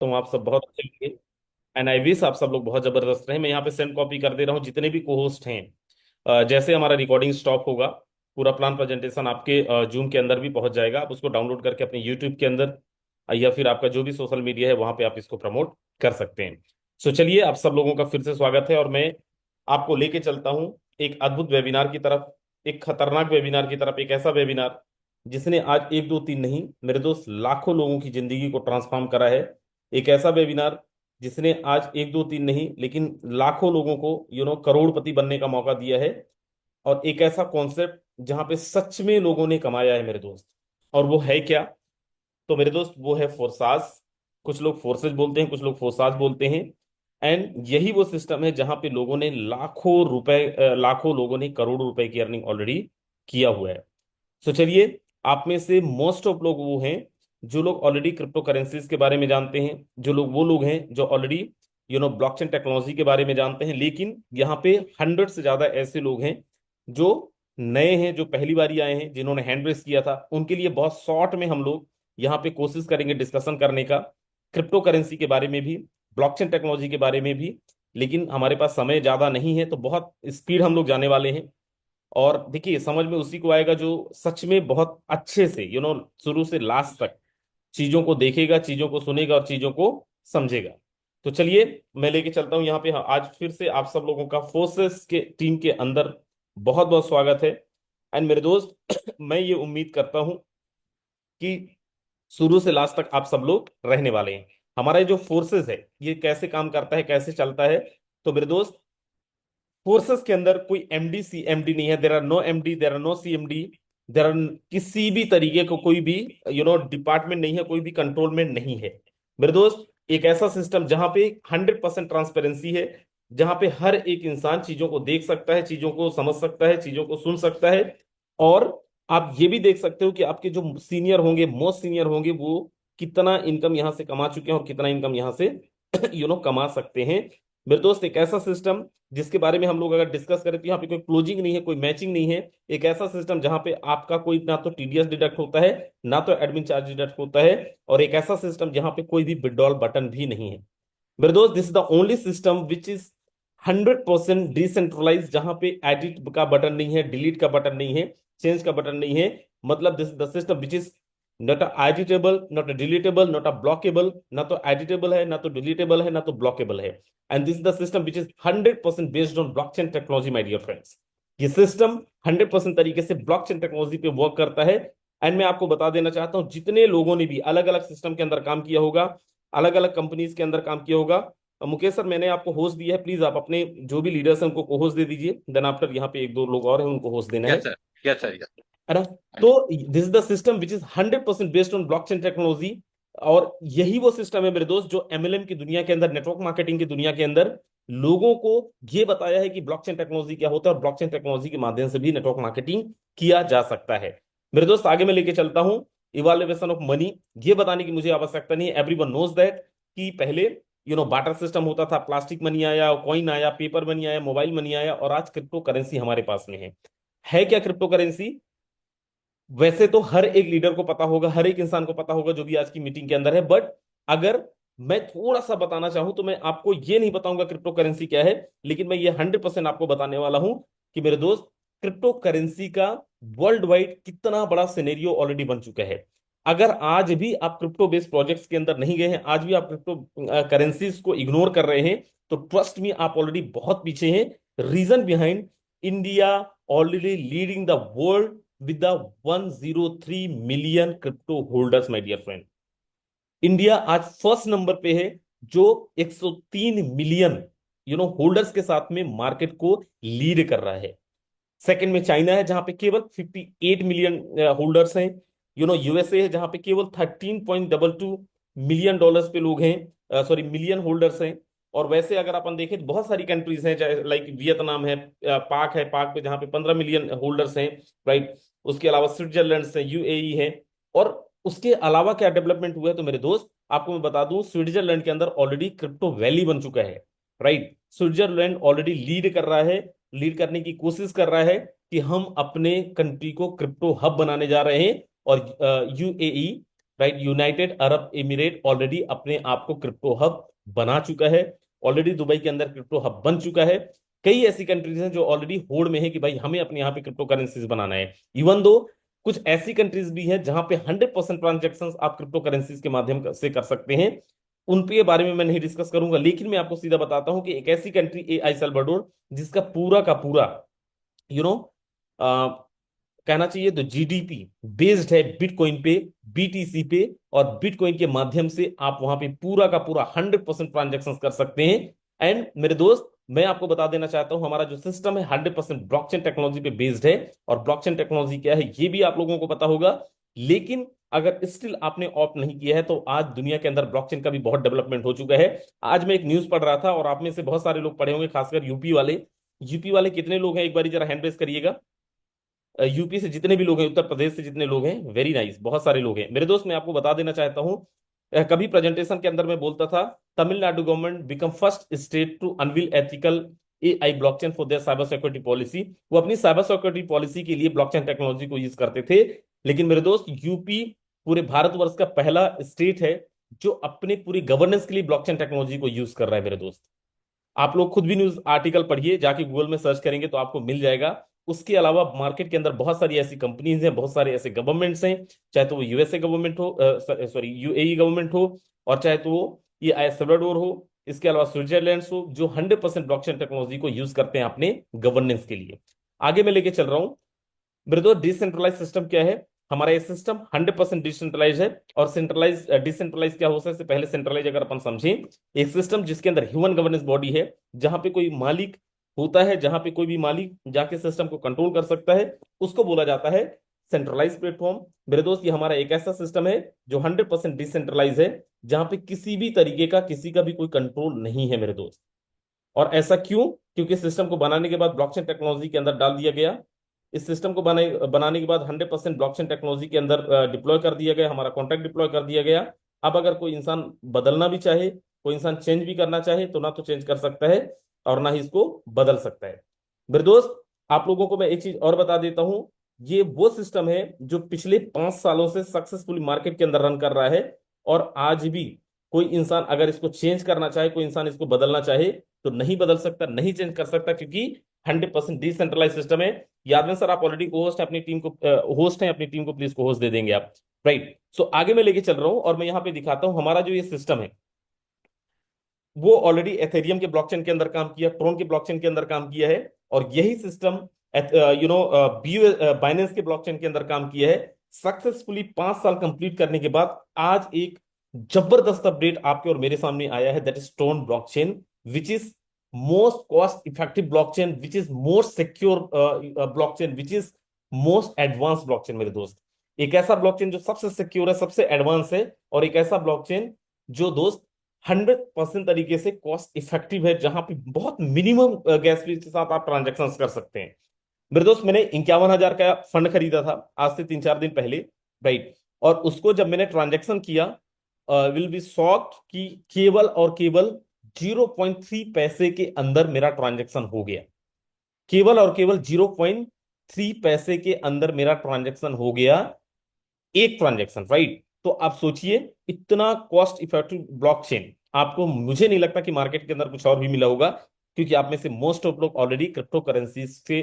तो आप सब बहुत अच्छे होंगे। एंड आई विश आप सब लोग बहुत जबरदस्त रहे। मैं यहाँ पे सेंड कॉपी कर दे रहा हूँ जितने भी को होस्ट हैं। जैसे हमारा रिकॉर्डिंग स्टॉप होगा, पूरा प्लान प्रेजेंटेशन आपके जूम के अंदर भी पहुंच जाएगा। आप उसको डाउनलोड करके अपने यूट्यूब के अंदर या फिर आपका जो भी सोशल मीडिया है वहां पे आप इसको प्रमोट कर सकते हैं। सो चलिए, आप सब लोगों का फिर से स्वागत है और मैं आपको लेके चलता हूँ एक अद्भुत वेबिनार की तरफ, एक खतरनाक वेबिनार की तरफ, एक ऐसा वेबिनार जिसने आज एक दो तीन नहीं मेरे दोस्त लाखों लोगों की जिंदगी को ट्रांसफॉर्म करा है। एक ऐसा वेबिनार जिसने आज एक दो तीन नहीं लेकिन लाखों लोगों को करोड़पति बनने का मौका दिया है। और एक ऐसा कॉन्सेप्ट जहां पे सच में लोगों ने कमाया है मेरे दोस्त। और वो है क्या? तो मेरे दोस्त वो है फोर्सास। कुछ लोग फोर्सेज बोलते हैं, कुछ लोग फोर्सास बोलते हैं। एंड यही वो सिस्टम है जहां पे लोगों ने लाखों रुपए, लाखों लोगों ने करोड़ों रुपए की अर्निंग ऑलरेडी किया हुआ है। तो चलिए, आप में से मोस्ट ऑफ लोग वो हैं जो लोग ऑलरेडी क्रिप्टो करेंसीज के बारे में जानते हैं, जो लोग वो लोग हैं जो ऑलरेडी ब्लॉकचेन टेक्नोलॉजी के बारे में जानते हैं। लेकिन यहाँ पे 100 से ज्यादा ऐसे लोग हैं जो नए हैं, जो पहली बार आए हैं, जिन्होंने हैंड रेस किया था। उनके लिए बहुत शॉर्ट में हम लोग यहाँ पे कोशिश करेंगे डिस्कशन करने का, क्रिप्टो करेंसी के बारे में भी, ब्लॉकचेन टेक्नोलॉजी के बारे में भी। लेकिन हमारे पास समय ज्यादा नहीं है तो बहुत स्पीड हम लोग जाने वाले हैं। और देखिए, समझ में उसी को आएगा जो सच में बहुत अच्छे से शुरू से लास्ट तक चीजों को देखेगा, चीजों को सुनेगा और चीजों को समझेगा। तो चलिए, मैं लेके चलता हूं यहाँ पे। हाँ, आज फिर से आप सब लोगों का फोर्सेस के टीम के अंदर बहुत बहुत स्वागत है। एंड मेरे दोस्त मैं ये उम्मीद करता हूं कि शुरू से लास्ट तक आप सब लोग रहने वाले हैं। हमारा ये जो फोर्सेस है ये कैसे काम करता है, कैसे चलता है? तो मेरे दोस्त, फोर्सेस के अंदर कोई एमडी सी एमडी नहीं है। There are no MD, there are no C MD, there are किसी भी तरीके को कोई भी डिपार्टमेंट नहीं है, कोई भी कंट्रोलमेंट नहीं है। मेरे दोस्त, एक ऐसा सिस्टम जहां पे 100% ट्रांसपेरेंसी है, जहां पे हर एक इंसान चीजों को देख सकता है, चीजों को समझ सकता है, चीजों को सुन सकता है। और आप ये भी देख सकते हो कि आपके जो सीनियर होंगे, मोस्ट सीनियर होंगे, वो कितना इनकम यहां से कमा चुके हैं और कितना इनकम यहां से कमा सकते हैं। मेरे दोस्त, एक ऐसा सिस्टम जिसके बारे में हम लोग अगर डिस्कस करें तो यहाँ पे कोई क्लोजिंग नहीं है, कोई मैचिंग नहीं है। एक ऐसा सिस्टम जहां पे आपका कोई ना तो टीडीएस डिडक्ट होता है, ना तो एडमिन चार्ज डिडक्ट होता है। और एक ऐसा सिस्टम जहां पे कोई भी विड्रॉल बटन भी नहीं है। मेरे दोस्त, this is the only system which is 100% decentralise, जहां पे एडिट का बटन नहीं है, डिलीट का बटन नहीं है, चेंज का बटन नहीं है। मतलब this is the system which is not editable, not डिलीटेबल, not ब्लॉकेबल। ना तो एडिटेबल है, ना तो डिलीटेबल है, ना तो ब्लॉकेबल है। And this is the system which is 100% based on blockchain technology, my dear friends. ये सिस्टम 100% तरीके से ब्लॉकचेन टेक्नोलॉजी पे वर्क करता है। एंड मैं आपको बता देना चाहता हूं, जितने लोगों ने भी अलग अलग सिस्टम के अंदर काम किया होगा, अलग अलग कंपनीज के अंदर काम किया होगा, मुकेश सर, मैंने आपको होस्ट दिया है, प्लीज आप अपने जो भी लीडर्स हैं उनको को होस्ट दे दीजिए। देन आफ्टर यहाँ पे एक दो लोग और हैं, उनको होस्ट देना है yes sir. Yes sir. Yes. है ना? हाँ तो जी। This is the system which is 100% based on blockchain technology. और यही वो सिस्टम है मेरे दोस्त जो एमएलएम की दुनिया के अंदर, नेटवर्क मार्केटिंग की दुनिया के अंदर लोगों को ये बताया है कि ब्लॉकचेन टेक्नोलॉजी क्या होता है और ब्लॉकचेन टेक्नोलॉजी के माध्यम से भी नेटवर्क मार्केटिंग किया जा सकता है। मेरे दोस्त, आगे मैं लेके चलता हूं इवाल्युएशन ऑफ मनी। ये बताने की मुझे आवश्यकता नहीं है, एवरीवन नोज दैट कि पहले बाटर सिस्टम होता था, प्लास्टिक मनी आया, कॉइन आया, पेपर मनी आया, मोबाइल मनी आया, और आज क्रिप्टो करेंसी हमारे पास में है क्या क्रिप्टो करेंसी? वैसे तो हर एक लीडर को पता होगा, हर एक इंसान को पता होगा जो भी आज की मीटिंग के अंदर है। बट अगर मैं थोड़ा सा बताना चाहूं तो मैं आपको ये नहीं बताऊंगा क्रिप्टो करेंसी क्या है, लेकिन मैं ये 100% आपको बताने वाला हूं कि मेरे दोस्त, क्रिप्टो करेंसी का वर्ल्ड वाइड कितना बड़ा सिनेरियो ऑलरेडी बन चुका है। अगर आज भी आप क्रिप्टो बेस्ड प्रोजेक्ट्स के अंदर नहीं गए हैं, आज भी आप क्रिप्टो करेंसीज को इग्नोर कर रहे हैं, तो ट्रस्ट मी, आप ऑलरेडी बहुत पीछे हैं। Reason behind, India already leading the world with the 103 million crypto holders, my dear friend. India आज फर्स्ट नंबर पे है, जो 103 मिलियन होल्डर्स के साथ में मार्केट को लीड कर रहा है। सेकंड में चाइना है जहां पे केवल 58 मिलियन होल्डर्स हैं। यूएसए है जहां पे केवल 13.22 मिलियन डॉलर्स पे लोग हैं, सॉरी मिलियन होल्डर्स हैं। और वैसे अगर अपन देखें तो बहुत सारी कंट्रीज हैं, चाहे लाइक वियतनाम है, पाक है, पाक पे जहां पे 15 मिलियन होल्डर्स हैं, राइट। उसके अलावा स्विट्जरलैंड है, यूएई है। और उसके अलावा क्या डेवलपमेंट हुआ है तो मेरे दोस्त, आपको मैं बता दूं, स्विट्जरलैंड के अंदर ऑलरेडी क्रिप्टो वैली बन चुका है, राइट। स्विट्जरलैंड ऑलरेडी लीड कर रहा है, लीड करने की कोशिश कर रहा है कि हम अपने कंट्री को क्रिप्टो हब बनाने जा रहे हैं। और UAE right. United Arab emirate already अपने आप को क्रिप्टो हब बना चुका है। ऑलरेडी दुबई के अंदर क्रिप्टो हब बन चुका है। कई ऐसी कंट्रीज हैं जो ऑलरेडी होड़ में है कि भाई हमें अपने यहाँ पे क्रिप्टो करेंसीज बनाना है। इवन दो कुछ ऐसी कंट्रीज भी हैं जहां पे 100% ट्रांजेक्शन आप क्रिप्टो करेंसीज के माध्यम से कर सकते हैं। उन पे बारे में मैं नहीं डिस्कस करूंगा, लेकिन मैं आपको सीधा बताता हूं कि एक ऐसी कंट्री ए आई सल्वाडोर जिसका पूरा का पूरा यू नो कहना चाहिए तो जीडीपी बेस्ड है बिटकॉइन पे, बीटीसी पे, और बिटकॉइन के माध्यम से आप वहां पे पूरा का पूरा 100% ट्रांजेक्शन कर सकते हैं। एंड मेरे दोस्त, मैं आपको बता देना चाहता हूं हमारा जो सिस्टम है 100% ब्लॉकचेन टेक्नोलॉजी पे बेस्ड है। और ब्लॉकचेन टेक्नोलॉजी क्या है ये भी आप लोगों को पता होगा। लेकिन अगर स्टिल आपने ऑप्ट नहीं किया है तो आज दुनिया के अंदर ब्लॉकचेन का भी बहुत डेवलपमेंट हो चुका है। आज मैं एक न्यूज पढ़ रहा था और आप में से बहुत सारे लोग पढ़े होंगे, खासकर यूपी वाले। यूपी वाले कितने लोग हैं एक बार जरा हैंड रेस करिएगा। यूपी से जितने भी लोग हैं, उत्तर प्रदेश से जितने लोग हैं, वेरी नाइस, बहुत सारे लोग हैं मेरे दोस्त। मैं आपको बता देना चाहता हूं, कभी प्रेजेंटेशन के अंदर मैं बोलता था Tamil Nadu government become first state to unveil ethical AI blockchain for their cyber security policy. वो अपनी साइबर सिक्योरिटी पॉलिसी के लिए ब्लॉकचेन टेक्नोलॉजी को यूज करते थे। लेकिन मेरे दोस्त, यूपी पूरे भारतवर्ष का पहला स्टेट है जो अपने पूरी गवर्नेंस के लिए ब्लॉकचेन टेक्नोलॉजी को यूज कर रहा है मेरे दोस्त। आप लोग खुद भी न्यूज आर्टिकल पढ़िए, जाके गूगल में सर्च करेंगे तो आपको मिल जाएगा। उसके अलावा मार्केट के अंदर बहुत सारी ऐसी कंपनीज हैं, बहुत सारे ऐसे गवर्नमेंट्स हैं, चाहे तो वो यूएसए गवर्नमेंट हो, सॉरी यूएई गवर्नमेंट हो, और चाहे तो वो ये एल सल्वाडोर हो, इसके अलावा स्विट्जरलैंड हो, जो 100% ब्लॉकचेन टेक्नोलॉजी को यूज करते हैं अपने गवर्नेंस के लिए। आगे मैं लेके चल रहा हूं। ब्रदर, डिसेंट्रलाइज सिस्टम क्या है? हमारा ये सिस्टम 100% डिसेंट्रलाइज है। और सेंट्रलाइज डिसेंट्रलाइज क्या हो सकता है, इससे पहले सेंट्रलाइज अगर अपन समझें, एक सिस्टम जिसके अंदर ह्यूमन गवर्नेंस बॉडी है, जहां पे कोई मालिक होता है, जहां पे कोई भी मालिक जाके सिस्टम को कंट्रोल कर सकता है, उसको बोला जाता है सेंट्रलाइज प्लेटफॉर्म। मेरे दोस्त, ये हमारा एक ऐसा सिस्टम है जो 100% डिसेंट्रलाइज है, जहां पे किसी भी तरीके का किसी का भी कोई कंट्रोल नहीं है मेरे दोस्त। और ऐसा क्यों? क्योंकि सिस्टम को बनाने के बाद ब्लॉकचेन टेक्नोलॉजी के अंदर डाल दिया गया। इस सिस्टम को बनाने के बाद 100% ब्लॉकचेन टेक्नोलॉजी के अंदर डिप्लॉय कर दिया गया, हमारा कॉन्ट्रैक्ट डिप्लॉय कर दिया गया। अब अगर कोई इंसान बदलना भी चाहे, कोई इंसान चेंज भी करना चाहे, तो ना तो चेंज कर सकता है और ना ही इसको बदल सकता है। मेरे दोस्त, आप लोगों को मैं एक चीज और बता देता हूं, ये वो सिस्टम है जो पिछले 5 सालों से सक्सेसफुली मार्केट के अंदर रन कर रहा है। और आज भी कोई इंसान अगर इसको चेंज करना चाहे, कोई इंसान इसको बदलना चाहे, तो नहीं बदल सकता, नहीं चेंज कर सकता, क्योंकि 100% डिसेंट्रलाइज सिस्टम है। याद में सर, आप ऑलरेडी होस्ट है अपनी टीम को, होस्ट है अपनी टीम को, प्लीज को होस्ट दे देंगे आप। राइट। सो आगे मैं लेके चल रहा हूं और मैं यहां पे दिखाता हूं हमारा जो ये सिस्टम है, वो ऑलरेडी एथेरियम के ब्लॉकचेन के अंदर काम किया, ट्रोन के ब्लॉकचेन के अंदर काम किया है, और यही सिस्टम बाइनेंस के ब्लॉकचेन के अंदर काम किया है। सक्सेसफुली 5 साल कंप्लीट करने के बाद आज एक जबरदस्त अपडेट आपके और मेरे सामने आया है, that is Tron blockchain, which is most cost effective blockchain, which is most secure blockchain, which is most advance blockchain मेरे दोस्त। एक ऐसा ब्लॉकचेन जो सबसे सिक्योर है, सबसे एडवांस है, और एक ऐसा ब्लॉकचेन जो दोस्त 100% तरीके से कॉस्ट इफेक्टिव है, जहां पे बहुत मिनिमम गैस फीस के साथ आप ट्रांजेक्शन कर सकते हैं। मेरे दोस्त, मैंने 51,000 का फंड खरीदा था आज से 3-4 दिन पहले। राइट। और उसको जब मैंने ट्रांजेक्शन किया, विल बी शॉक्ड कि केवल और केवल 0.3 पैसे के अंदर मेरा ट्रांजेक्शन हो गया। केवल और केवल 0.3 पैसे के अंदर मेरा ट्रांजेक्शन हो गया, एक ट्रांजेक्शन। राइट। तो आप सोचिए, इतना कॉस्ट इफेक्टिव ब्लॉकचेन आपको, मुझे नहीं लगता कि मार्केट के अंदर कुछ और भी मिला होगा, क्योंकि आप में से मोस्ट ऑफ लोग ऑलरेडी क्रिप्टो करेंसीज के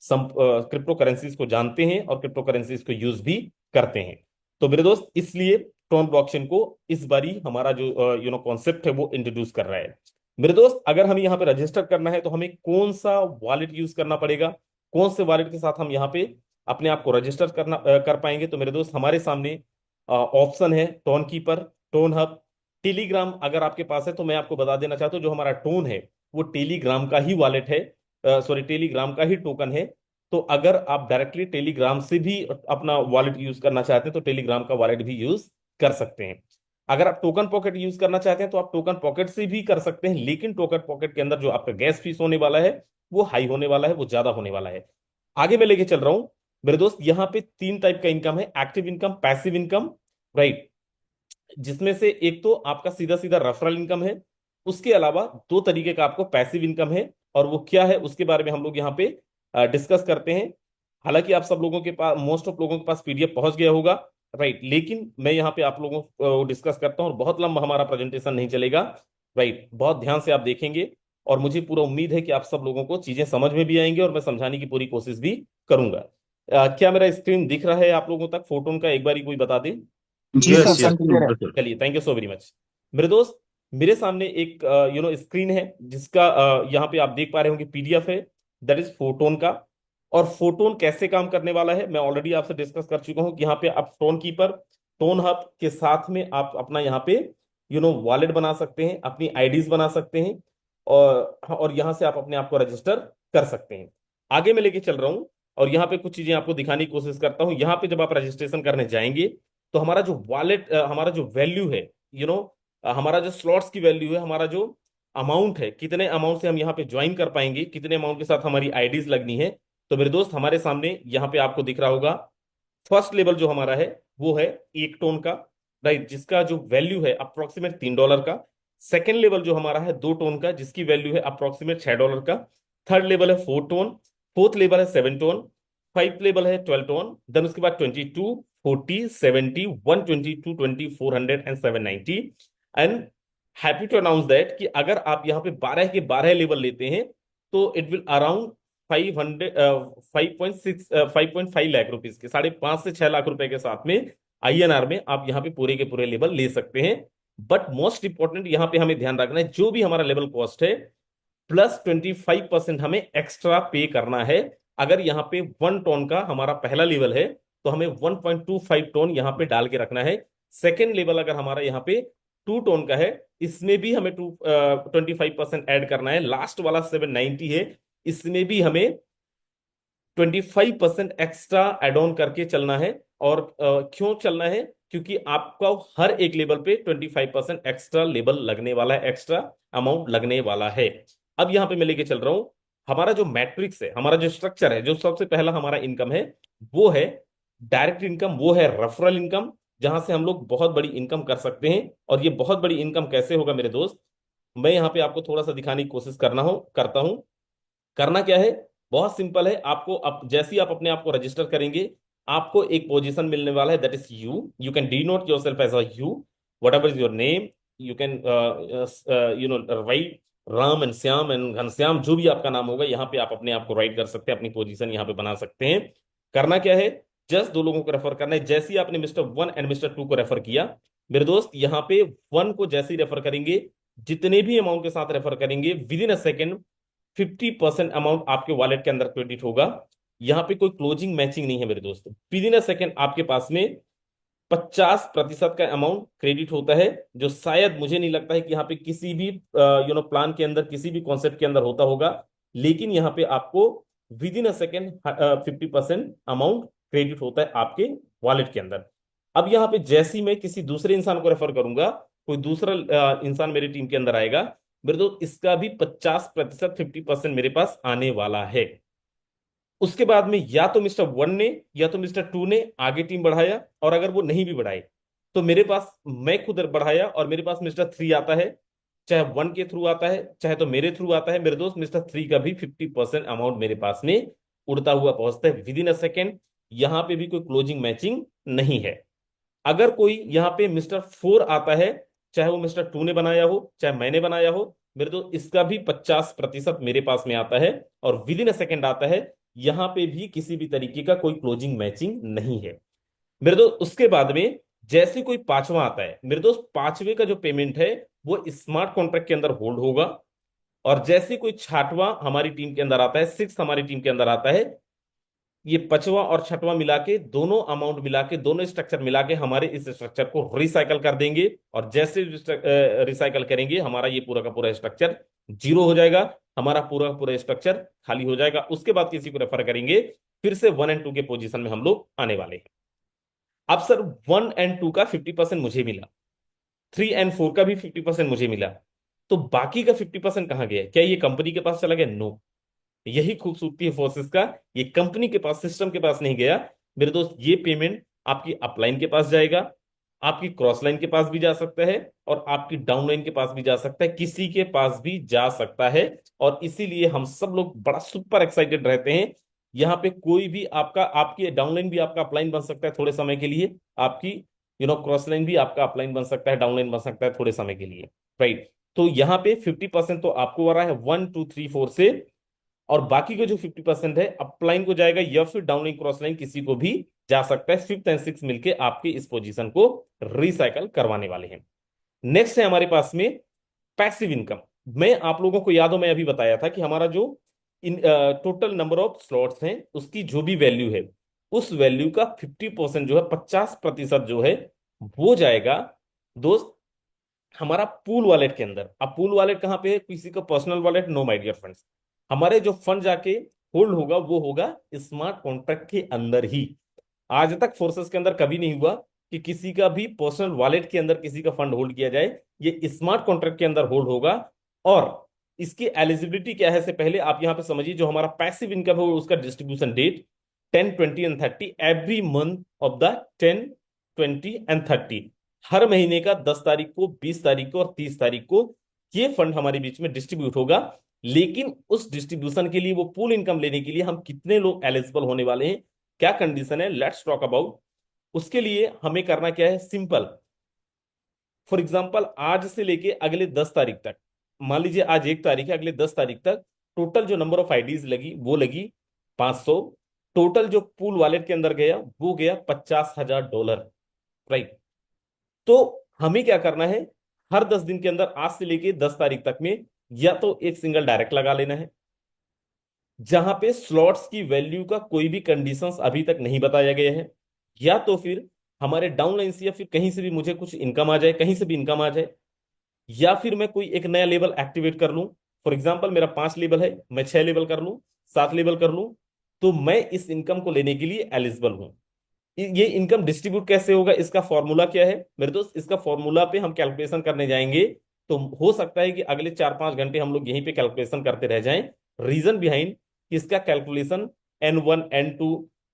क्रिप्टो करेंसीज को जानते हैं और क्रिप्टो करेंसीज को यूज भी करते हैं। तो मेरे दोस्त, इसलिए ट्रोन ब्लॉकचेन को इस बारी हमारा जो कॉन्सेप्ट है वो इंट्रोड्यूस कर रहा है। मेरे दोस्त, अगर हमें यहाँ पे रजिस्टर करना है तो हमें कौन सा वॉलेट यूज करना पड़ेगा, कौन से वॉलेट के साथ हम यहाँ पे अपने आप को रजिस्टर कर पाएंगे? तो मेरे दोस्त, हमारे सामने ऑप्शन है tone keeper, tone hub, Telegram. अगर आपके पास है तो मैं आपको बता देना चाहता हूँ, जो हमारा टोन है वो टेलीग्राम का ही वॉलेट है, सॉरी टेलीग्राम का ही टोकन है। तो अगर आप डायरेक्टली टेलीग्राम से भी अपना वॉलेट यूज करना चाहते हैं तो टेलीग्राम का वॉलेट भी यूज कर सकते हैं। अगर आप टोकन पॉकेट यूज करना चाहते हैं तो आप टोकन पॉकेट से भी कर सकते हैं, लेकिन टोकन पॉकेट के अंदर जो आपका गैस फीस होने वाला है वो हाई होने वाला है, वो ज्यादा होने वाला है। आगे मैं लेके चल रहा हूं मेरे दोस्त, यहां पे 3 टाइप का इनकम है, active income, passive income. Right. जिसमें से एक तो आपका सीधा सीधा रेफरल इनकम है, उसके अलावा 2 तरीके का आपको पैसिव इनकम है, और वो क्या है उसके बारे में हम लोग यहाँ पे डिस्कस करते हैं। हालांकि आप सब लोगों के पास, मोस्ट ऑफ लोगों के पास पीडीएफ पहुंच गया होगा, राइट, लेकिन मैं यहाँ पे आप लोगों को डिस्कस करता हूँ, और बहुत लंबा हमारा प्रेजेंटेशन नहीं चलेगा। राइट, बहुत ध्यान से आप देखेंगे, और मुझे पूरा उम्मीद है कि आप सब लोगों को चीजें समझ में भी आएंगी, और मैं समझाने की पूरी कोशिश भी करूंगा। क्या मेरा स्क्रीन दिख रहा है आप लोगों तक, फोटोन का एक बार कोई बता दे। जी सर, यस सब यस, क्लियर है। बिल्कुल। चलिए, thank you so very much. मेरे दोस्त, मेरे सामने एक स्क्रीन है, जिसका यहाँ पे आप देख पा रहे होंगे पीडीएफ है, दैट इज फोटोन का। और फोटोन कैसे काम करने वाला है मैं ऑलरेडी आपसे डिस्कस कर चुका हूँ कि यहाँ पे आप टोन कीपर, टोन हब के साथ में आप अपना यहाँ पे वॉलेट बना सकते हैं, अपनी आईडीज बना सकते हैं, और यहाँ से आप अपने आप को रजिस्टर कर सकते हैं। आगे मैं लेके चल रहा हूँ, और यहाँ पे कुछ चीजें आपको दिखाने की कोशिश करता हूँ। यहाँ पे जब आप रजिस्ट्रेशन करने जाएंगे, तो हमारा जो वॉलेट, हमारा जो वैल्यू है, हमारा जो स्लॉट्स की वैल्यू है, हमारा जो अमाउंट है, कितने अमाउंट से हम यहाँ पे ज्वाइन कर पाएंगे, कितने अमाउंट के साथ हमारी आईडीज लगनी है। तो मेरे दोस्त, हमारे सामने यहाँ पे आपको दिख रहा होगा, फर्स्ट लेवल जो हमारा है वो है 1 टोन का, राइट, जिसका जो वैल्यू है अप्रोक्सीमेट $3 का। सेकेंड लेवल जो हमारा है 2 टोन का, जिसकी वैल्यू है अप्रोक्सीमेट $6 का। थर्ड लेवल है 4 टोन। फोर्थ लेवल है 7 टोन। फाइव लेवल है 12 टोन। देन उसके बाद 22, 40, 70, 122, 20, 400 and 790। And happy to announce that कि अगर आप यहाँ पे 12 के 12 लेवल लेते हैं, तो it will around 500 5.6 5.5 lakh rupees के, 5.5 से 6 लाख रुपए के साथ में आईएनआर में आप यहाँ पे पूरे के पूरे लेवल ले सकते हैं। बट मोस्ट इंपॉर्टेंट यहाँ पे हमें ध्यान रखना है, जो भी हमारा लेवल कॉस्ट है, +25% हमें एक्स्ट्रा पे करना है। अगर यहाँ पे 1 टोन का हमारा पहला लेवल है, तो हमें 1.25 टोन यहाँ पे डाल के रखना है। सेकेंड लेवल अगर हमारा यहाँ पे 2 टोन का है, इसमें भी हमें 25% ऐड करना है। लास्ट वाला 790 है, इसमें भी हमें 25% एक्स्ट्रा एड ऑन करके चलना है। और क्यों चलना है? क्योंकि आपका हर एक लेवल पे 25% एक्स्ट्रा लेवल लगने वाला है, एक्स्ट्रा अमाउंट लगने वाला है। अब यहां पे मैं लेके चल रहा हूं, हमारा जो मैट्रिक्स है, हमारा जो स्ट्रक्चर है, जो सबसे पहला हमारा इनकम है, वो है डायरेक्ट इनकम, वो है रेफरल इनकम, जहां से हम लोग बहुत बड़ी इनकम कर सकते हैं। और ये बहुत बड़ी इनकम कैसे होगा मेरे दोस्त, मैं यहाँ पे आपको थोड़ा सा दिखाने की कोशिश करता हूं। करना क्या है, बहुत सिंपल है। आपको जैसे ही आप अपने आप को रजिस्टर करेंगे, आपको एक पोजीशन मिलने वाला है, that is you can denote yourself as a you, whatever is your name. You can write Ram and Shyam and Ghanshyam, जो भी आपका नाम होगा, यहाँ पे आप अपने आप को राइट कर सकते हैं, अपनी पोजीशन यहाँ पे बना सकते हैं। करना क्या है, जस्ट 2 लोगों को रेफर करना है। जैसे ही आपने मिस्टर 1 एंड मिस्टर 2 को रेफर किया, मेरे दोस्त, यहाँ पे 1 को जैसे ही रेफर करेंगे, जितने भी अमाउंट के साथ रेफर करेंगे, with in a second 50% amount आपके वॉलेट के अंदर क्रेडिट होगा। यहां पे कोई क्लोजिंग मैचिंग नहीं है मेरे दोस्तों, विद इन अ सेकेंड आपके पास में 50% का अमाउंट क्रेडिट होता है, जो शायद मुझे नहीं लगता है कि यहाँ पे किसी भी प्लान के अंदर, किसी भी कॉन्सेप्ट के अंदर होता होगा। लेकिन यहाँ पे आपको with in a second 50% amount credit होता है आपके वॉलेट के अंदर। अब यहाँ पे जैसे ही मैं किसी दूसरे इंसान को रेफर करूंगा, कोई दूसरा इंसान मेरी टीम के अंदर आएगा, मेरे दोस्त, इसका भी 50%, 50% मेरे पास आने वाला है। उसके बाद में या तो मिस्टर 1 ने या तो मिस्टर 2 ने आगे टीम बढ़ाया, और अगर वो नहीं भी बढ़ाए, तो मेरे पास, मैं खुद बढ़ाया और मेरे पास मिस्टर 3 आता है। चाहे 1 के थ्रू आता है, चाहे तो मेरे थ्रू आता है, मेरे दोस्त, मिस्टर 3 का भी 50% अमाउंट मेरे पास में उड़ता हुआ पहुंचता है विद इन अ सेकेंड। यहां पे भी कोई क्लोजिंग मैचिंग नहीं है। अगर कोई यहाँ पे मिस्टर 4 आता है, चाहे वो मिस्टर 2 ने बनाया हो, चाहे मैंने बनाया हो, मेरे दोस्त, इसका भी 50% मेरे पास में आता है, और विद इन अ सेकेंड आता है। यहां पे भी किसी भी तरीके का कोई क्लोजिंग मैचिंग नहीं है मेरे दोस्त। उसके बाद में जैसे कोई पांचवा आता है, मेरे दोस्त, पांचवे का जो पेमेंट है, वो स्मार्ट कॉन्ट्रैक्ट के अंदर होल्ड होगा। और जैसे कोई छठवां हमारी टीम के अंदर आता है, 6 हमारी टीम के अंदर आता है, ये पांचवा और छठवां मिला के, दोनों अमाउंट मिला के, दोनों स्ट्रक्चर मिला के हमारे इस स्ट्रक्चर को रिसाइकल कर देंगे। और जैसे रिसाइकल करेंगे, हमारा ये पूरा का पूरा स्ट्रक्चर जीरो हो जाएगा, हमारा पूरा का पूरा स्ट्रक्चर खाली हो जाएगा। उसके बाद किसी को रेफर करेंगे, फिर से 1 और 2 के पोजीशन में हम लोग आने वाले हैं। अब सर, 1 और 2 का 50% मुझे मिला, 3 और 4 का भी 50% मुझे मिला, तो बाकी का 50% कहाँ गया? क्या ये कंपनी के पास चला गया? नो। यही खूबसूरती है फोर्सेस का, ये कंपनी के पास, सिस्टम के पास नहीं गया मेरे दोस्त। ये पेमेंट आपकी अपलाइन के पास जाएगा, आपकी क्रॉस लाइन के पास भी जा सकता है, और आपकी डाउन लाइन के पास भी जा सकता है, किसी के पास भी जा सकता है। और इसीलिए हम सब लोग बड़ा सुपर एक्साइटेड रहते हैं यहाँ पे कोई भी आपका, आपकी डाउनलाइन भी आपका अपलाइन बन सकता है थोड़े समय के लिए, आपकी क्रॉस लाइन भी आपका अपलाइन बन सकता है, डाउनलाइन बन सकता है थोड़े समय के लिए, राइट। तो यहाँ पे 50% तो आपको आ रहा है 1 2 3 4 से, और बाकी का जो 50% है अपलाइन को जाएगा या फिर डाउनलाइन क्रॉस लाइन किसी को भी जा सकता है। फिफ्थ एंड सिक्स मिलके आपके इस पोजीशन को रिसाइकल करवाने वाले हैं। नेक्स्ट है हमारे पास में पैसिव इनकम। मैं आप लोगों को याद हो, मैं अभी बताया था कि हमारा जो in total number of slots हैं उसकी जो भी वैल्यू है, उस वैल्यू का 50% जो है, 50% जो है वो जाएगा दोस्त हमारा पूल वॉलेट के अंदर। अब पूल वॉलेट कहाँ पे है, किसी का personal wallet, no my dear friends. हमारे जो फंड जाके होल्ड होगा वो होगा स्मार्ट कॉन्ट्रैक्ट के अंदर ही। आज तक फोर्सेस के अंदर कभी नहीं हुआ कि किसी का भी पर्सनल वॉलेट के अंदर किसी का फंड होल्ड किया जाए, ये स्मार्ट कॉन्ट्रैक्ट के अंदर होल्ड होगा। और इसकी एलिजिबिलिटी क्या है, से पहले आप यहां पे समझिए, जो हमारा पैसिव इनकम है उसका distribution date 10 20 and 30 every month of the 10 20 and 30। हर महीने का 10 तारीख को, 20 तारीख को और 30 तारीख को ये फंड हमारे बीच में डिस्ट्रीब्यूट होगा। लेकिन उस डिस्ट्रीब्यूशन के लिए, वो पूल इनकम लेने के लिए हम कितने लोग एलिजिबल होने वाले हैं, क्या कंडीशन है, लेट्स टॉक अबाउट। उसके लिए हमें करना क्या है, सिंपल। फॉर एग्जाम्पल आज से लेके अगले 10 तारीख तक, मान लीजिए आज 1 तारीख है, अगले 10 तारीख तक टोटल जो नंबर ऑफ आईडीज लगी वो लगी 500। टोटल जो पूल वॉलेट के अंदर गया वो गया $50,000, राइट। तो हमें क्या करना है, हर 10 दिन के अंदर आज से लेके 10 तारीख तक में या तो एक सिंगल डायरेक्ट लगा लेना है, जहां पे स्लॉट्स की वैल्यू का कोई भी कंडीशंस अभी तक नहीं बताया गया है, या तो फिर हमारे डाउनलाइन से या फिर कहीं से भी मुझे कुछ इनकम आ जाए, कहीं से भी इनकम आ जाए, या फिर मैं कोई एक नया लेवल एक्टिवेट कर लूं। फॉर एग्जाम्पल मेरा 5 लेवल है, मैं 6 लेवल कर लूं, 7 लेवल कर लूं, तो मैं इस इनकम को लेने के लिए एलिजिबल हूं। ये इनकम डिस्ट्रीब्यूट कैसे होगा, इसका फॉर्मूला क्या है मेरे दोस्त, इसका फॉर्मूला पे हम कैलकुलेशन करने जाएंगे। तो हो सकता है कि अगले 4 5 घंटे हम लोग यहीं पे कैलकुलेशन करते रह जाएं। रीजन बिहाइंड इसका calculation N1 N2,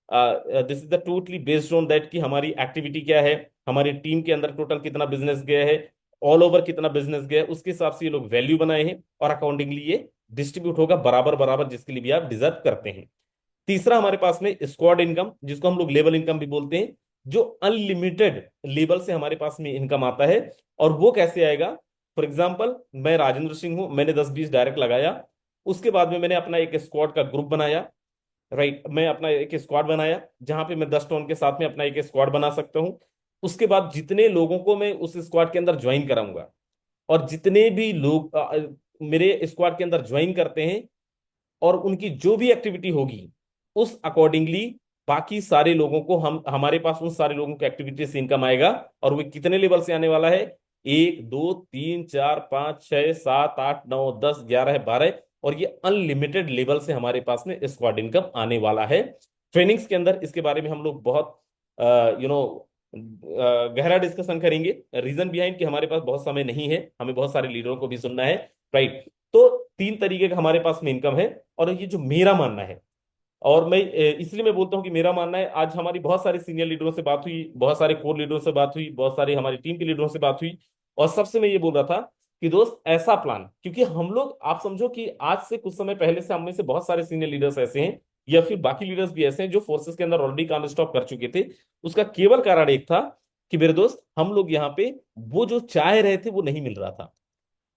this is the totally based on that कि हमारी एक्टिविटी क्या है, हमारी टीम के अंदर टोटल कितना बिजनेस गया है, ऑल ओवर कितना बिजनेस गया है, उसके हिसाब से ये लोग वैल्यू बनाए हैं और अकॉर्डिंगली ये डिस्ट्रीब्यूट होगा बराबर बराबर, जिसके लिए भी आप डिजर्व करते हैं। तीसरा हमारे पास में स्क्वाड इनकम, जिसको हम लोग लेवल इनकम भी बोलते हैं, जो अनलिमिटेड लेवल से हमारे पास में इनकम आता है। और वो कैसे आएगा, फॉर एग्जाम्पल मैं राजेंद्र सिंह हूं, मैंने 10 20 डायरेक्ट लगाया, उसके बाद में मैंने अपना एक स्क्वाड का ग्रुप बनाया, राइट। मैं अपना एक स्क्वाड बनाया जहां पे मैं 10 टोन के साथ में अपना एक स्क्वाड बना सकता हूं। उसके बाद जितने लोगों को मैं उस स्क्वाड के अंदर ज्वाइन कराऊंगा, और जितने भी लोग मेरे स्क्वाड के अंदर ज्वाइन करते हैं, और उनकी जो भी एक्टिविटी होगी उस अकॉर्डिंगली बाकी सारे लोगों को, हम हमारे पास उन सारे लोगों की एक्टिविटी से इनकम आएगा। और वो कितने लेवल से आने वाला है, 1 2 3 4 5 6 7 8 9 10 11 12, और ये अनलिमिटेड लेवल से हमारे पास में स्क्वाड इनकम आने वाला है। ट्रेनिंग्स के अंदर इसके बारे में हम लोग बहुत यू नो गहरा डिस्कशन करेंगे। रीजन बिहाइंड कि हमारे पास बहुत समय नहीं है, हमें बहुत सारे लीडरों को भी सुनना है, राइट। तो 3 तरीके का हमारे पास में इनकम है। और ये जो मेरा मानना है, और मैं इसलिए मैं बोलता हूं कि मेरा मानना है, आज हमारी बहुत सारे सीनियर लीडरों से बात हुई, बहुत सारे कोर लीडरों से बात हुई, बहुत सारी हमारी टीम के लीडरों से बात हुई, और सबसे मैं ये बोल रहा था कि दोस्त ऐसा प्लान, क्योंकि हम लोग, आप समझो कि आज से कुछ समय पहले से हम में से बहुत सारे सीनियर लीडर्स ऐसे हैं, या फिर बाकी लीडर्स भी ऐसे हैं जो फोर्सेस के अंदर ऑलरेडी काम स्टॉप कर चुके थे। उसका केवल कारण एक था कि मेरे दोस्त, हम लोग यहाँ पे वो जो चाह रहे थे वो नहीं मिल रहा था,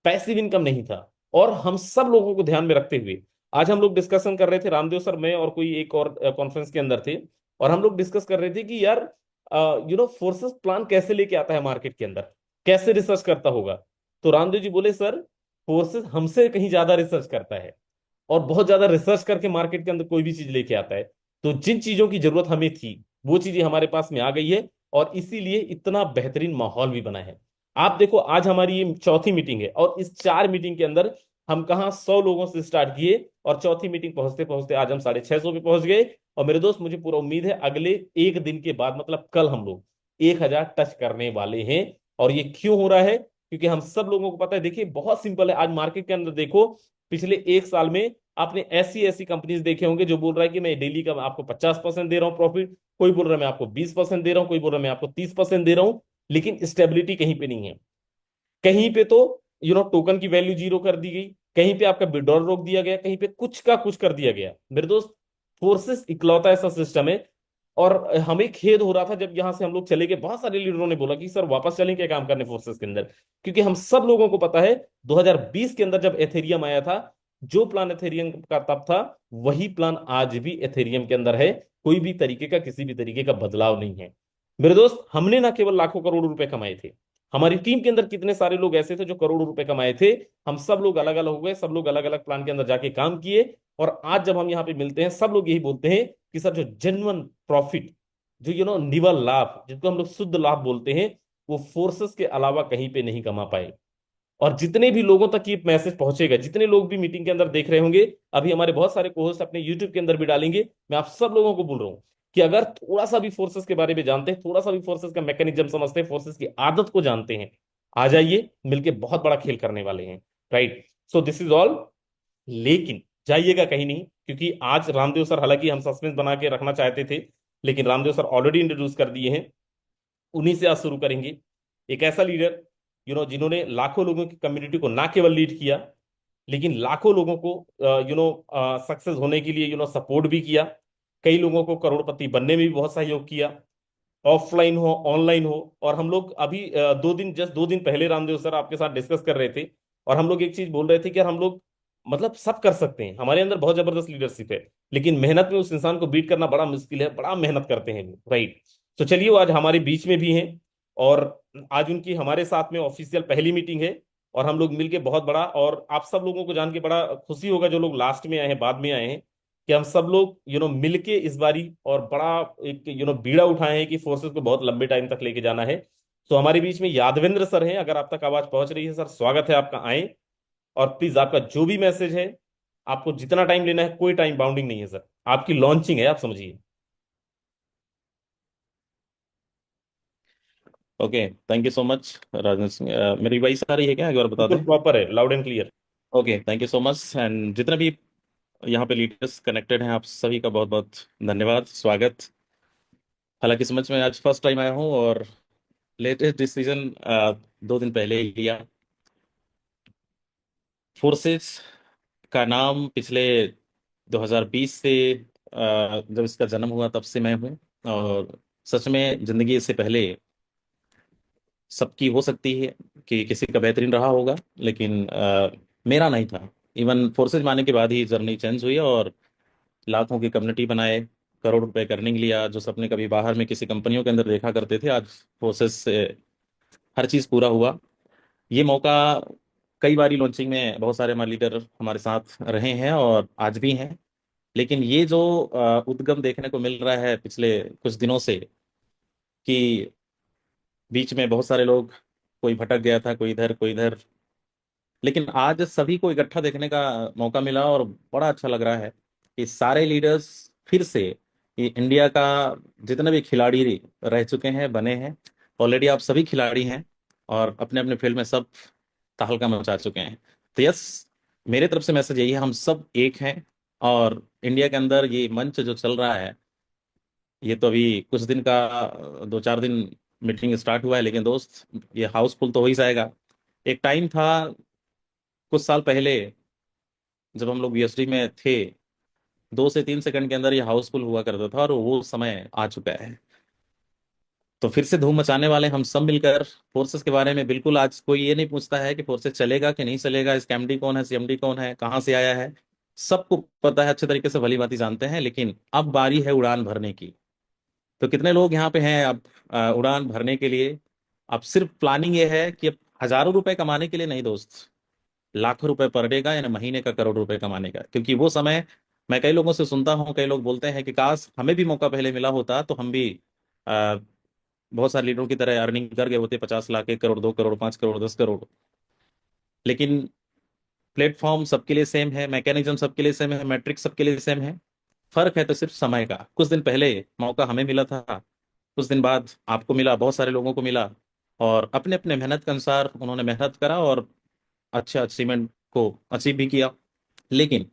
पैसिव इनकम नहीं था। और हम सब लोगों को ध्यान में रखते हुए आज हम लोग डिस्कशन कर रहे थे, रामदेव सर, मैं और कोई एक और कॉन्फ्रेंस के अंदर थे, और हम लोग डिस्कस कर रहे थे कि यार फोर्सेस प्लान कैसे लेके आता है मार्केट के अंदर, कैसे रिसर्च करता होगा। तो रामदेव जी बोले, सर फोर्सेस हमसे कहीं ज्यादा रिसर्च करता है, और बहुत ज्यादा रिसर्च करके मार्केट के अंदर कोई भी चीज लेके आता है। तो जिन चीजों की जरूरत हमें थी वो चीजें हमारे पास में आ गई है, और इसीलिए इतना बेहतरीन माहौल भी बना है। आप देखो आज हमारी ये चौथी मीटिंग है, और इस 4 मीटिंग के अंदर हम कहा 100 लोगों से स्टार्ट किए, और चौथी मीटिंग पहुंचते पहुंचते आज हम 650 पे पहुंच गए। और मेरे दोस्त, मुझे पूरा उम्मीद है अगले एक दिन के बाद, मतलब कल, हम लोग 1,000 टच करने वाले हैं। और ये क्यों हो रहा है, क्योंकि हम सब लोगों को पता है। देखिए बहुत सिंपल है, आज मार्केट के अंदर देखो, पिछले 1 साल में आपने ऐसी ऐसी कंपनीज देखे होंगे जो बोल रहा है कि मैं डेली का आपको 50% दे रहा हूं प्रॉफिट, कोई बोल रहा है मैं आपको 20% दे रहा हूं, कोई बोल रहा है मैं आपको 30% दे रहा हूं। लेकिन स्टेबिलिटी कहीं पे नहीं है। कहीं पे तो टोकन की वैल्यू जीरो कर दी गई, कहीं पे आपका विड्रॉल रोक दिया गया, कहीं पे कुछ का कुछ कर दिया गया। मेरे दोस्त, फोर्सेस इकलौता ऐसा सिस्टम है। और हमें खेद हो रहा था जब यहां से हम लोग चले गए, बहुत सारे लीडरों ने बोला कि सर वापस चलें क्या काम करने फोर्सेस के अंदर, क्योंकि हम सब लोगों को पता है 2020 के अंदर जब एथेरियम आया था, जो प्लान एथेरियम का तब था वही प्लान आज भी एथेरियम के अंदर है। कोई भी तरीके का, किसी भी तरीके का बदलाव नहीं है। मेरे दोस्त, हमने ना केवल लाखों करोड़ों रुपए कमाए थे, हमारी टीम के अंदर कितने सारे लोग ऐसे थे जो करोड़ों रुपए कमाए थे। हम सब लोग अलग अलग हो गए, सब लोग अलग अलग प्लान के अंदर जाके काम किए। और आज जब हम यहाँ पे मिलते हैं, सब लोग यही बोलते हैं कि सर जो जेन्युइन प्रॉफिट, जो निवल लाभ, जिसको हम लोग शुद्ध लाभ बोलते हैं, वो फोर्सेस के अलावा कहीं पे नहीं कमा पाए। और जितने भी लोगों तक ये मैसेज पहुंचेगा, जितने लोग भी मीटिंग के अंदर देख रहे होंगे, अभी हमारे बहुत सारे कोहोस्ट अपने यूट्यूब के अंदर भी डालेंगे, मैं आप सब लोगों को बोल रहा हूं कि अगर थोड़ा सा भी फोर्सेस के बारे में जानते हैं, थोड़ा सा भी फोर्सेस का मैकेनिज्म समझते हैं, फोर्सेस की आदत को जानते हैं, आ जाइए, मिलके बहुत बड़ा खेल करने वाले हैं। Right. So this is all. लेकिन जाइएगा कहीं नहीं, क्योंकि आज रामदेव सर, हालांकि हम सस्पेंस बना के रखना चाहते थे, लेकिन रामदेव सर ऑलरेडी इंट्रोड्यूस कर दिए हैं। उन्हीं से आज शुरू करेंगे। एक ऐसा लीडर जिन्होंने लाखों लोगों की कम्युनिटी को ना केवल लीड किया, लेकिन लाखों लोगों को सक्सेस होने के लिए सपोर्ट भी किया। कई लोगों को करोड़पति बनने में भी बहुत सहयोग किया, ऑफलाइन हो ऑनलाइन हो। और हम लोग अभी 2 दिन, जस्ट 2 दिन पहले रामदेव सर आपके साथ डिस्कस कर रहे थे, और हम लोग एक चीज बोल रहे थे कि यार हम लोग मतलब सब कर सकते हैं, हमारे अंदर बहुत जबरदस्त लीडरशिप है, लेकिन मेहनत में उस इंसान को बीट करना बड़ा मुश्किल है, बड़ा मेहनत करते हैं वो। राइट। तो चलिए, वो आज हमारे बीच में भी हैं, और आज उनकी हमारे साथ में ऑफिशियल पहली मीटिंग है। और हम लोग मिलके बहुत बड़ा, और आप सब लोगों को जान के बड़ा खुशी होगा जो लोग लास्ट में आए हैं, बाद में आए हैं, कि हम सब लोग मिलके इस बारी और बड़ा एक बीड़ा उठाए हैं कि फोर्सेस को बहुत लंबे टाइम तक लेके जाना है। तो हमारे बीच में यादवेंद्र सर हैं, अगर आप तक आवाज पहुंच रही है सर, स्वागत है आपका, आए। और प्लीज आपका जो भी मैसेज है, आपको जितना टाइम लेना है, कोई टाइम बाउंडिंग नहीं है सर, आपकी लॉन्चिंग है, आप समझिए। Okay, thank you so much Rajan Singh. मेरी वॉइस आ रही है क्या, एक बार बता बिल्कुल दें? प्रॉपर है, loud and clear. Okay, thank you so much. And जितने भी यहाँ पे लीडर्स कनेक्टेड हैं, आप सभी का बहुत बहुत धन्यवाद, स्वागत। हालांकि समझ में आज फर्स्ट टाइम आया हूँ, और लेटेस्ट डिसीजन 2 दिन पहले ही लिया। फोर्सेस का नाम पिछले 2020 से, जब इसका जन्म हुआ तब से मैं हूँ। और सच में जिंदगी इससे पहले सबकी हो सकती है कि किसी का बेहतरीन रहा होगा, लेकिन मेरा नहीं था। इवन फोर्सेज में आने के बाद ही जर्नी चेंज हुई, और लाखों की कम्युनिटी बनाए, करोड़ रुपए के अर्निंग लिया। जो सपने कभी बाहर में किसी कंपनियों के अंदर देखा करते थे, आज फोर्सेज से हर चीज़ पूरा हुआ। ये मौका, कई बारी लॉन्चिंग में बहुत सारे हमारे लीडर हमारे साथ रहे हैं और आज भी हैं। लेकिन ये जो उद्गम देखने को मिल रहा है पिछले कुछ दिनों से, कि बीच में बहुत सारे लोग, कोई भटक गया था, कोई इधर कोई इधर, लेकिन आज सभी को इकट्ठा देखने का मौका मिला, और बड़ा अच्छा लग रहा है कि सारे लीडर्स फिर से, ये इंडिया का जितने भी खिलाड़ी रह चुके हैं, बने हैं, ऑलरेडी आप सभी खिलाड़ी हैं, और अपने अपने फील्ड में सब तहलका मचा चुके हैं। तो यस, मेरे तरफ से मैसेज यही है, हम सब एक हैं। और इंडिया के अंदर ये मंच जो चल रहा है, ये तो अभी कुछ दिन का, 2-4 दिन मीटिंग स्टार्ट हुआ है, लेकिन दोस्त, ये हाउसफुल तो हो ही जाएगा। एक टाइम था कुछ साल पहले, जब हम लोग बीएसडी में थे, 2 से 3 सेकंड के अंदर ये हाउसफुल हुआ करता था, और वो समय आ चुका है। तो फिर से धूम मचाने वाले हम सब मिलकर फोर्सेस के बारे में। बिल्कुल, आज कोई ये नहीं पूछता है कि फोर्सेस चलेगा कि नहीं चलेगा, इसका एमडी कौन है, सीएमडी कौन है, कहाँ से आया है। सबको पता है, अच्छे तरीके से भली भांति जानते हैं। लेकिन अब बारी है उड़ान भरने की। तो कितने लोग यहाँ पे हैं अब उड़ान भरने के लिए? अब सिर्फ प्लानिंग ये है कि अब हजारों रुपए कमाने के लिए नहीं दोस्त, लाखों रुपए पर डे का, यानी महीने का करोड़ रुपए कमाने का। क्योंकि वो समय, मैं कई लोगों से सुनता हूँ, कई लोग बोलते हैं कि काश हमें भी मौका पहले मिला होता तो हम भी आ, बहुत सारे लीडरों की तरह अर्निंग कर गए होते, 50 लाख, 1 करोड़, 2 करोड़, 5 करोड़, 10 करोड़। लेकिन प्लेटफॉर्म सबके लिए सेम है, मैकेनिज्म सबके लिए सेम है, मैट्रिक सबके लिए सेम है। फर्क है तो सिर्फ समय का। कुछ दिन पहले मौका हमें मिला था, कुछ दिन बाद आपको मिला, बहुत सारे लोगों को मिला, और अपने अपने मेहनत के अनुसार उन्होंने मेहनत करा, और अच्छे अचीवमेंट को अचीव भी किया। लेकिन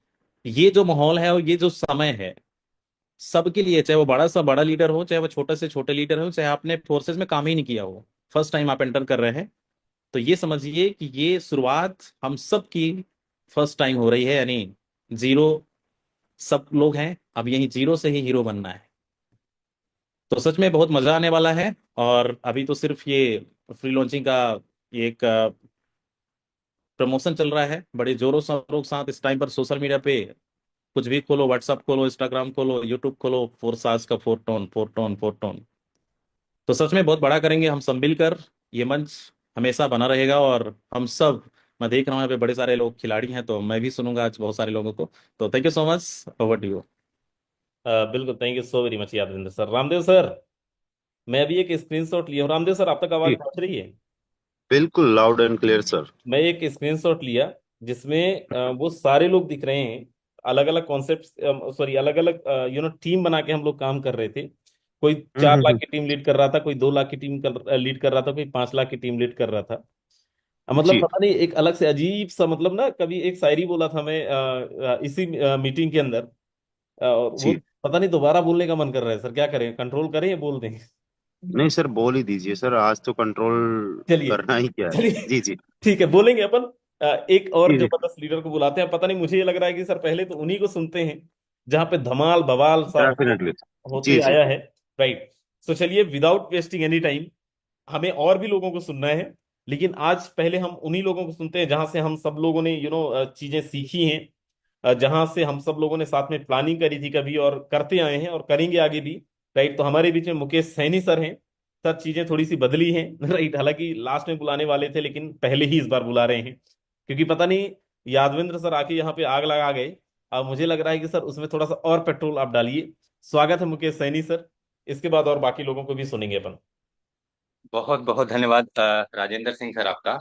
ये जो माहौल है और ये जो समय है, सबके लिए, चाहे वो बड़ा सा बड़ा लीडर हो, चाहे वो छोटे से छोटे लीडर हो, चाहे आपने फोर्सेस में काम ही नहीं किया हो, फर्स्ट टाइम आप एंटर कर रहे हैं, तो ये समझिए कि ये शुरुआत हम सब की फर्स्ट टाइम हो रही है। यानी जीरो सब लोग हैं, अब यही जीरो से ही हीरो बनना है। तो सच में बहुत मजा आने वाला है। और अभी तो सिर्फ ये फ्री लॉन्चिंग का ये एक प्रमोशन चल रहा है बड़े जोरों शोरों के साथ। इस टाइम पर सोशल मीडिया पे कुछ भी खोलो, व्हाट्सअप खोलो, इंस्टाग्राम खोलो, यूट्यूब खोलो, फोर सास का four tone, four tone, four tone. तो सच में बहुत बड़ा करेंगे हम सब मिलकर। ये मंच हमेशा बना रहेगा। और हम सब, मैं देख रहा हूँ यहाँ पे बड़े सारे लोग खिलाड़ी हैं, तो मैं भी सुनूंगा आज बहुत सारे लोगों को। तो thank you so much. Over to you. बिल्कुल, thank you so very much Yadvindra sir. Ramdev sir, मैं अभी एक स्क्रीनशॉट लिया हूँ। रामदेव सर, आप तक आवाज जी, पहुंच रही है? बिल्कुल लाउड एंड क्लियर सर। मैं एक स्क्रीनशॉट लिया जिसमें वो सारे लोग दिख रहे हैं। अलग अलग कॉन्सेप्ट, सॉरी, अलग अलग टीम बना के हम लोग काम कर रहे थे। कोई 4 लाख हम्म। की टीम लीड कर रहा था, कोई 2 लाख की टीम लीड कर रहा था, कोई 5 लाख की टीम लीड कर रहा था। मतलब जी पता नहीं, एक अलग से अजीब सा, मतलब ना, कभी एक शायरी बोला था मैं इसी मीटिंग के अंदर। और वो जी। पता नहीं दोबारा बोलने का मन कर रहा है सर, क्या करें, कंट्रोल करें या बोल दें? नहीं सर, बोल ही दीजिए सर, आज तो कंट्रोल चलिए, करना ही क्या है। चलिए, जी जी। ठीक है, बोलेंगे अपन। एक और जी जी। जबरदस्त लीडर को बुलाते हैं। पता नहीं, मुझे ये लग रहा है कि सर पहले तो उन्हीं को सुनते हैं जहां पे धमाल बवाल सा डेफिनेटली। होते जी जी। आया है। राइट। सो चलिए, विदाउट वेस्टिंग एनी टाइम, हमें और भी लोगों को सुनना है, लेकिन आज पहले हम उन्हीं लोगों को सुनते हैं जहां से हम सब लोगों ने चीजें सीखी हैं, जहां से हम सब लोगों ने साथ में प्लानिंग करी थी कभी, और करते आए हैं और करेंगे आगे भी। राइट। तो हमारे बीच में मुकेश सैनी सर हैं। सर, चीजें थोड़ी सी बदली हैं। राइट, हालांकि लास्ट में बुलाने वाले थे, लेकिन पहले ही इस बार बुला रहे हैं, क्योंकि पता नहीं, यादविंद्र सर आके यहाँ पे आग लगा गए। अब मुझे लग रहा है कि सर उसमें थोड़ा सा और पेट्रोल आप डालिए। स्वागत है मुकेश सैनी सर। इसके बाद और बाकी लोगों को भी सुनेंगे अपन। बहुत बहुत धन्यवाद राजेंद्र सिंह सर आपका।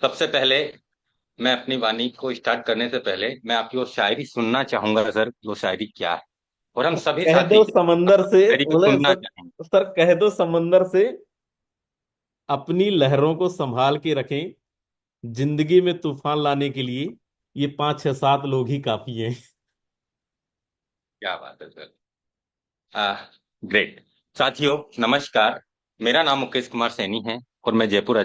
सबसे पहले मैं अपनी वाणी को स्टार्ट करने से पहले मैं आपकी वो शायरी सुनना चाहूंगा सर, वो शायरी क्या है। और हम सभी कह साथी दो समंदर से, शायरी को बोले सुनना सर। चाहेंगे। सर, कह दो समंदर से, अपनी लहरों को संभाल के रखें। जिंदगी में तूफान लाने के लिए ये 5 6 7 लोग ही काफी हैं। क्या बात है सर। ग्रेट। साथियों नमस्कार। मेरा नाम मुकेश कुमार सैनी है और मैं जयपुर